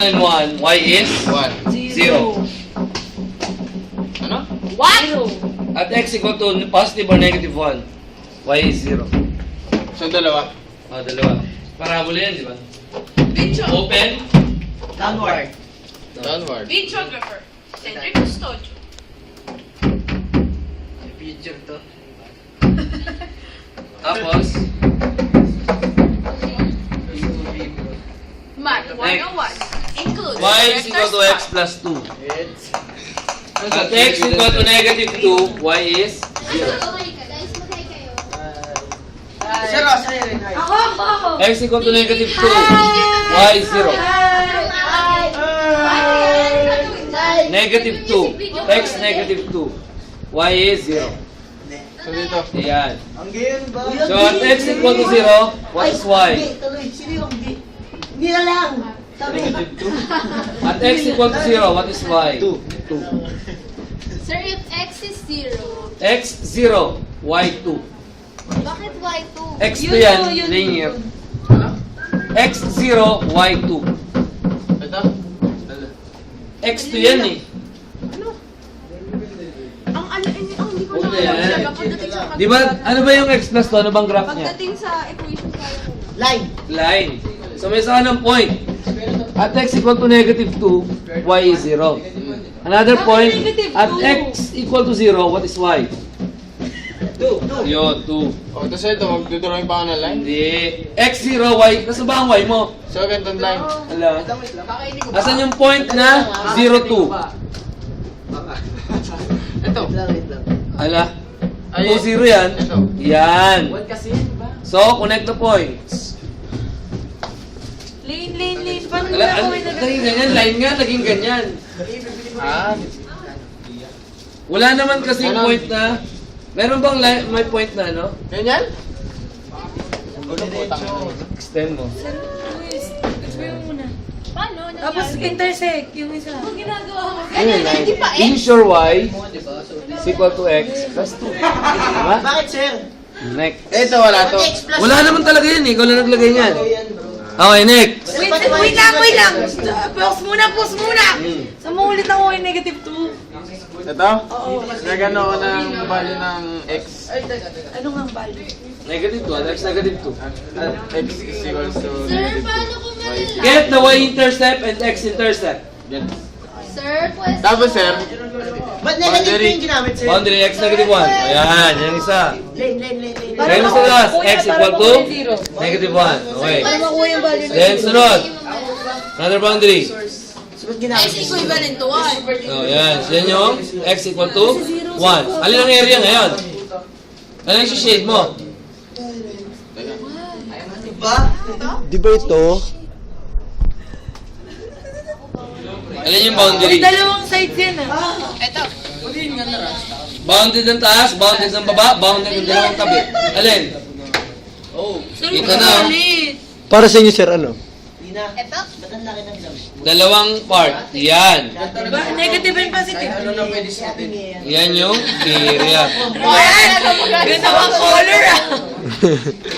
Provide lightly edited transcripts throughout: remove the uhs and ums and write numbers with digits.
and 1, y is 1. 0. Ano? What? At x equal to positive or negative 1, y is 0. So, dalawa. O, dalawa. Parabola yan, di ba? Video. Open. Downward. Downward. Videographer. Cedric Custodio. Picture to. Tapos, Math 101. Include y is equal to x plus 2. It's... At x equal to negative 2, y is 0. Sir, sa'yo rin. Hi. X equal to negative 2, y is 0. Negative 2, x negative 2, y is 0. So, dito. Ayan. Ang gayon ba? So, at x equal to 0, what is y? Tuloy, sino yung B? Hindi na lang. Sabi. At x equal to 0, what is y? 2. Sir, if x is 0, X 0, y 2. bakit y2? X 2 yan, linear. X 0, y 2. Ito? X 2 yan eh. Ang hindi ko Okay, na yan. alam pagdating sa Di ba, ano ba yung x plus 2? Ano bang graph niya? pagdating sa equation tayo. Line. Line. So may saka ng point. At x equal to negative 2, y is 0. Another point, at x equal to 0, what is y? 2. Yun, 2. O, tapos ito, magdudrawing pa ako ng line. Hindi. X 0, y. Nasa ba ang y mo? So, ganitong line. Ala. Asan yung point na 0, 2? Ito. Wait lang. Ala. Ay, 2, 0 yan. Ito. Yan. Kasi, ba? So, connect the points. Lane. Paano Ala, naging ganyan. Line nga, naging ganyan. Ah, Wala naman kasing Ano? point na... Meron bang may point na, no? ganyan? Extend mo. Paano? Tapos intersect yung isa. Ang ginagawa mo? Ayun, Hindi pa in sure y is equal to x plus 2. Diba? Bakit, sir? Next. Ito, wala to. X plus... Wala naman talaga yan eh. Ikaw lang naglagay niyan. Okay, next. Wait lang! Pause muna! Sa ulit ako yung negative 2. Ito? Nagano ko ng value ng x. Ano nga ang value? Negative 2. At x negative 2. X is equals to Sir, negative paano ko malalaman? Get the y-intercept and x-intercept. Yan. Sir, question. Tapos, sir, Ba't negative Boundary. yung ginamit, sir? Boundary x negative 1. Ayan, yan isa. Lane. Then sa last, x equal to negative 1. Okay. Para makuha yung value na Then sunod. Another boundary. So, ba't ginamit? X equivalent to 1. Oh, yan. Yan yung x equal to 1. Alin ang area ngayon? Ano yung shade mo? Ba? di ba ito? Alin yung boundary? May dalawang sides yan Ito. Bounded ng taas, bounded ng baba, bounded ng dalawang tabi. Alin? Kita na. Para sa inyo, sir, ano? Hindi na. Ito? Ba't ang laki ng dam? Dalawang part. Yan. Negative and positive. Yan yung area. Ganda ang color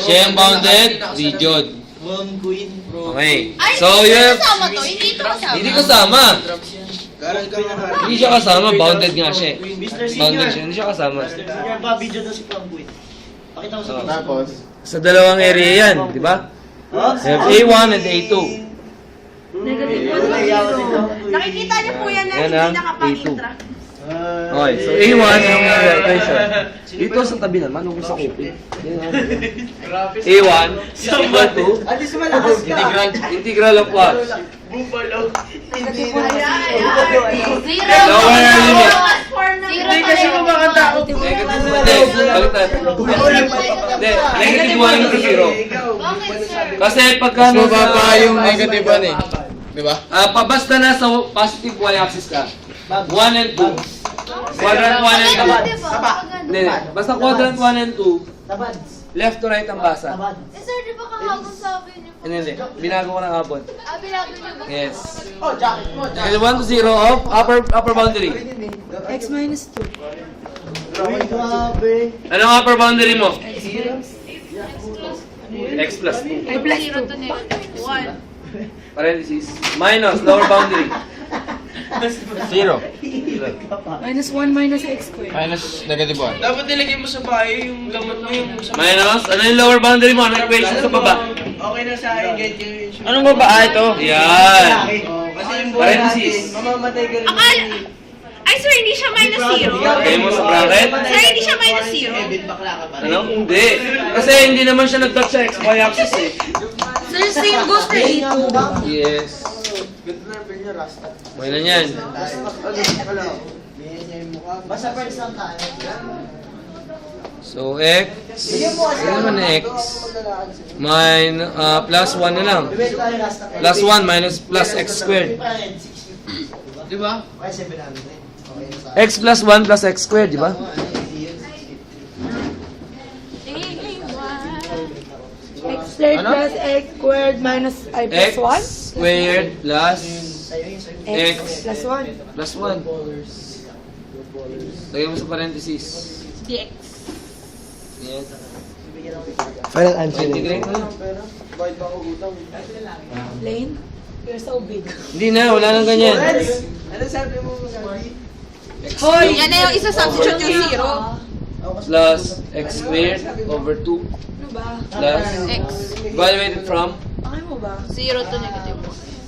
Siya yung bounded region. Mom, queen, bro. Okay. Ay, So, hindi you have... kasama to. Hindi ito kasama. Hindi kasama. Karal ka na. Hindi siya kasama. Bounded nga siya. eh. Mr. Bounded Senior. siya. Hindi siya kasama. Senior, ba, video daw si Pam Queen. Pakita mo sa Oh. video. Tapos, Sa dalawang area yan. Di ba? Oh, You have A1 and A2. Negative Nakikita niyo po yan na Yan hindi ang nakapag-intra. Okay. So, A1 yung equation. Dito sa tabi naman. Huwag sa kopy. A1 equal to At least malakas ka. integral of what? Buffalo. Zero. Lower limit. Hindi kasi kumakanta ako. Negative. Hindi. Baliktad. Hindi. Negative 1 to 0. Bakit, sir? Kasi pagka mas mababa yung negative 1 eh. Di ba? basta na sa positive y-axis ka. 1 and 2. Quadrant 1 and 2. Diba? Hindi. Basta quadrant 1 and 2. Tabads. Left to right ang basa. Tabads. Eh, sir, di ba kahapon sabi niyo po? Hindi. Binago ko ng hapon. Binago niyo ba? Yes. Oh, jacket mo. Negative 1 to 0 of upper boundary. X minus 2. Uy, grabe. Anong upper boundary mo? X plus 2. Ay, plus 2. Zero to negative 1. parenthesis, minus lower boundary. 0. Minus 1 minus x squared. Minus negative 1. Dapat nilagay mo sa bahay yung gamot mo yung sa... Minus, ano yung lower boundary mo? Ano yung equation sa baba? Okay na sa akin, get yung issue. Anong baba ito? Yan. Kasi yung buhay Parenthesis. natin, mamamatay ka rin. Ay, sir, hindi siya minus 0. Lagay mo sa bracket. Sir, hindi siya minus 0. Kevin, bakla ka pa rin. Ano? Hindi. Kasi hindi naman siya nag-touch sa XY axis eh. Sir, same goes to A2. Yes. Okay na yan. Basta first lang tayo. So, X. Ano naman na X? Plus 1 na lang. Plus 1 minus plus X squared. Di ba? X plus 1 plus X squared, di ba? X squared plus x squared minus I X plus squared plus 1. X plus 1. plus 1. Lagay mo sa parenthesis. Dx. Yan. Final answer. Integrate mo na. Lane, you're so big. Hindi na, wala nang ganyan. Ano sabi mo? Hoy! Yan na yung isa substitute yung 0. Plus X squared over 2 Ano ba? plus X. evaluated from Pakay mo ba? 0 to negative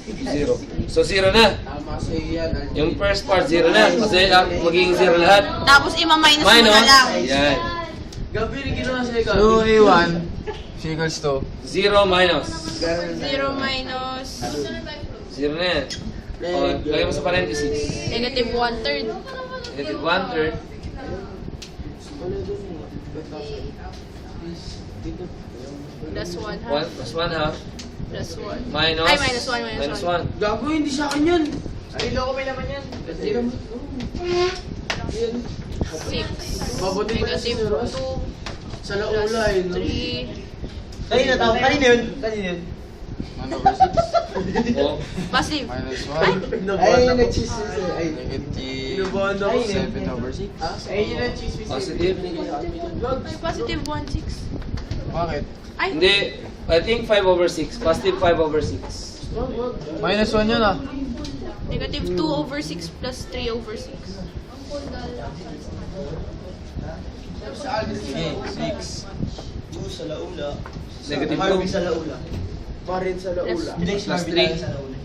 0. So 0 na. Tama sa yan. Yung first part 0 na. Kasi magiging 0 lahat. 1. Tapos ima-minus mo Minus. na lang. Yan. Gabi rin ginawa sa'yo, Gabi. So, A1 equals to 0 minus. 0 minus 0 na yan. O, lagay mo sa parenthesis. negative 1/3. Negative 1/3. Plus 1 half. 1 plus 1 half. Plus 1. Minus. Ay, minus 1, minus 1. Gago, hindi sa akin yan. Ay, loko may naman yan. 6. Mabuti pa na Negative siguro. 2. Sa laula eh. no? 3. Kanina tao, kanina yun. Kanina yun. 1 over 6 O, Positive. minus 1 Ay, nag-cheese Ay, negative Inubuhan ako. 7 over 6. Ay, yun ang cheese positive. Ay, positive 1, 6. Bakit? Ay, Hindi. I think 5 over 6. Positive 5 over 6. Minus 1 yun ah. negative 2 over 6 plus 3 over 6. Okay, 6. Sa laula. Negative Marvin 2. sa laula. Parin sa laula. Bilis Plus Marvin 3. tayo sa laula.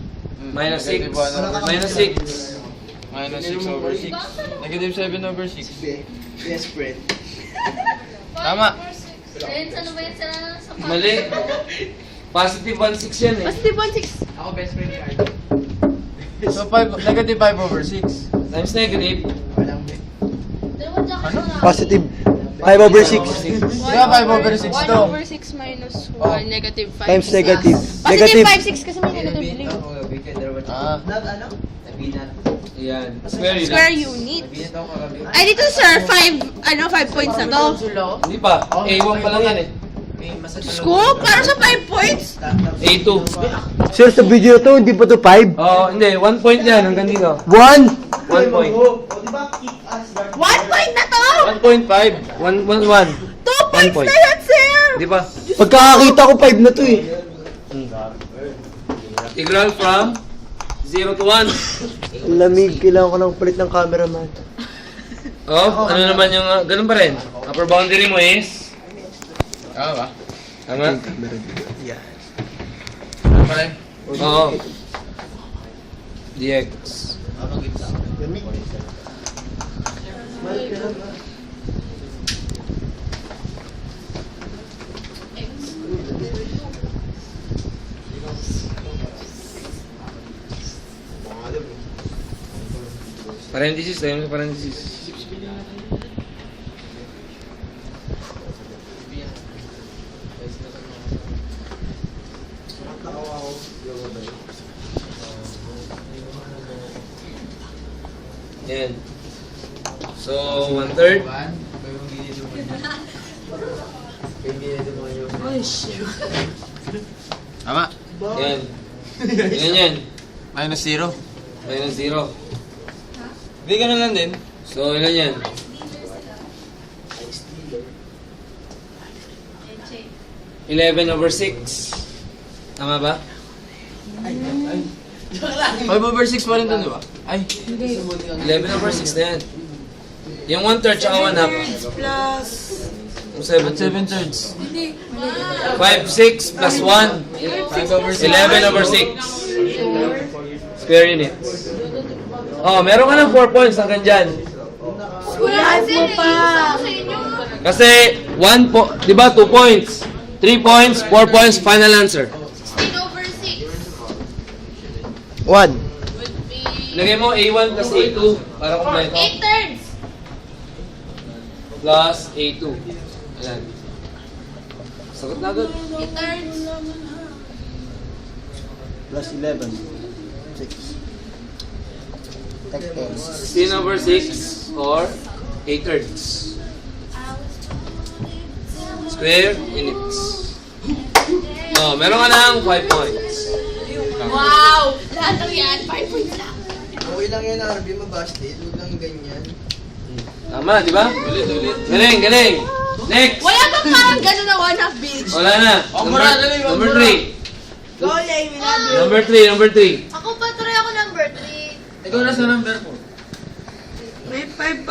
Minus 6. Negative 1 over Minus 6. Minus 6 over 6. Negative 7 over 6. Yes, friend. Tama. Friends, ano ba yan sa Mali. Positive 1/6 yan eh. Positive 1, 6. Ako best friend ni Ardo. So, negative 5 over 6. Times negative. Walang bet. Ano? Positive 5 over 6. Kaya 5 over 6 1 to. over 6 minus 1, negative 5. Times negative. Positive Negative. 5, 6 kasi may negative link. Ah. Ano? Yan. Square unit. Square unit. Ay, dito sir, 5 points na to. Hindi pa. A1 pa lang yan eh. Scoop? Para sa 5 points? A2. Sir, sa video to, hindi pa to 5? Oo, hindi. 1 point yan hanggang dito. 1! 1 point. O, di ba? Kick us. 1 point na to! 1.5. 1, 1, 1. 2 points point. na yan, sir! Di ba? Pagkakakita ko 5 na to eh. Integral from 0 to 1. Ang lamig, kailangan ko ng palit ng cameraman. Oh, ano naman yung, ganun pa rin. Upper boundary mo is? Tama ba? Tama? Ano pa rin? Oo. dx. Parenthesis, tayo mo sa parenthesis. Yan. So, 1/3. Tama. Yan. Yan yan. Minus 0. Minus 0. Hindi ganun lang din. So, ilan yan? 11 over 6. Tama ba? 5/6 pa rin dun, di ba? Ay. 11/6 na yan. Yung 1/3 tsaka 1/2. Plus... Yung 7/3. 7/3. 5/6 plus 1. 11/6. Square units. Oh, meron ka ng 4 points hanggang dyan. Wala kasi mo pa. naiisa ko sa inyo. Kasi 1 di ba 2 points? 3 points, 4 points, final answer. 16/6 1. would be Lagay mo A1 plus A2 para kumpleto. 8/3. Plus A2. Ayan. Sagot na agad. 8/3. Plus 11. 6. 16/6 or 8/3. Square units. Oh, meron ka ng 5 points. Wow! Lahat ng yan, 5 points lang. Okay lang yan, RB, mabasted. Huwag lang ganyan. Tama, di ba? Galing, galing. Next. Wala bang parang gano'n na one-half bitch? Wala na. Number 3. Go, Lay, we love you. Number 3. Ako pa, try ako number 3. Ikaw na sa number 4. May 5 pa